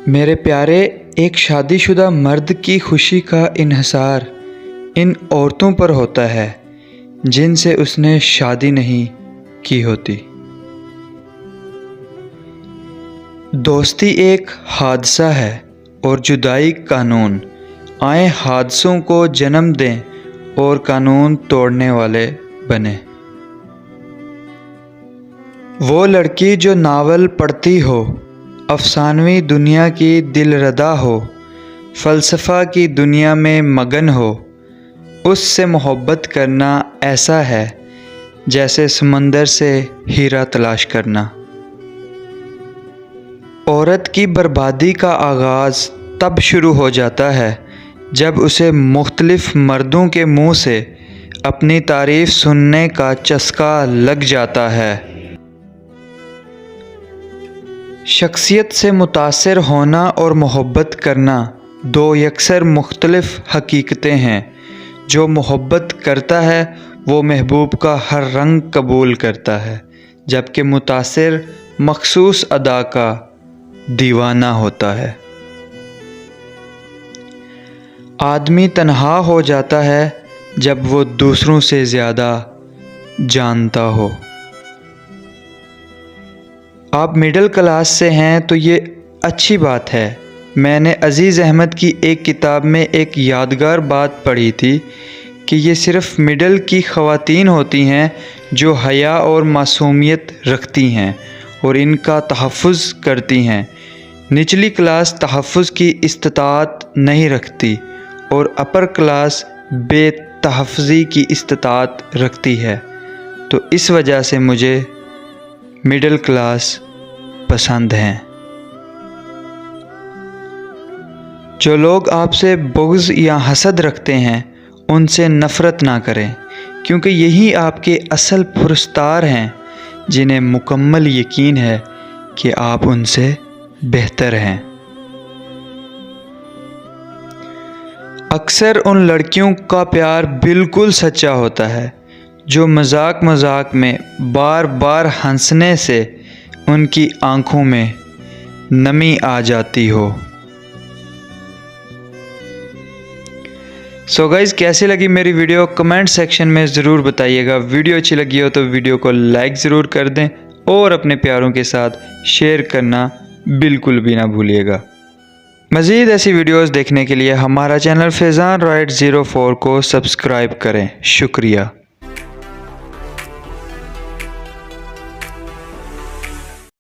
میرے پیارے، ایک شادی شدہ مرد کی خوشی کا انحصار ان عورتوں پر ہوتا ہے جن سے اس نے شادی نہیں کی ہوتی۔ دوستی ایک حادثہ ہے اور جدائی قانون۔ آئیں حادثوں کو جنم دیں اور قانون توڑنے والے بنیں۔ وہ لڑکی جو ناول پڑھتی ہو، افسانوی دنیا کی دل ردا ہو، فلسفہ کی دنیا میں مگن ہو، اس سے محبت کرنا ایسا ہے جیسے سمندر سے ہیرا تلاش کرنا۔ عورت کی بربادی کا آغاز تب شروع ہو جاتا ہے جب اسے مختلف مردوں کے منہ سے اپنی تعریف سننے کا چسکا لگ جاتا ہے۔ شخصیت سے متاثر ہونا اور محبت کرنا دو یکسر مختلف حقیقتیں ہیں۔ جو محبت کرتا ہے وہ محبوب کا ہر رنگ قبول کرتا ہے، جبکہ متاثر مخصوص ادا کا دیوانہ ہوتا ہے۔ آدمی تنہا ہو جاتا ہے جب وہ دوسروں سے زیادہ جانتا ہو۔ آپ مڈل کلاس سے ہیں تو یہ اچھی بات ہے۔ میں نے عزیز احمد کی ایک کتاب میں ایک یادگار بات پڑھی تھی کہ یہ صرف مڈل کی خواتین ہوتی ہیں جو حیا اور معصومیت رکھتی ہیں اور ان کا تحفظ کرتی ہیں۔ نچلی کلاس تحفظ کی استطاعت نہیں رکھتی اور اپر کلاس بے تحفظی کی استطاعت رکھتی ہے، تو اس وجہ سے مجھے مڈل کلاس پسند ہیں۔ جو لوگ آپ سے بغض یا حسد رکھتے ہیں ان سے نفرت نہ کریں، کیونکہ یہی آپ کے اصل پرستار ہیں جنہیں مکمل یقین ہے کہ آپ ان سے بہتر ہیں۔ اکثر ان لڑکیوں کا پیار بالکل سچا ہوتا ہے جو مذاق مذاق میں بار بار ہنسنے سے ان کی آنکھوں میں نمی آ جاتی ہو۔ سو گائز، کیسی لگی میری ویڈیو کمنٹ سیکشن میں ضرور بتائیے گا۔ ویڈیو اچھی لگی ہو تو ویڈیو کو لائک ضرور کر دیں اور اپنے پیاروں کے ساتھ شیئر کرنا بالکل بھی نہ بھولیے گا۔ مزید ایسی ویڈیوز دیکھنے کے لیے ہمارا چینل فیضان رائٹ 04 کو سبسکرائب کریں۔ شکریہ۔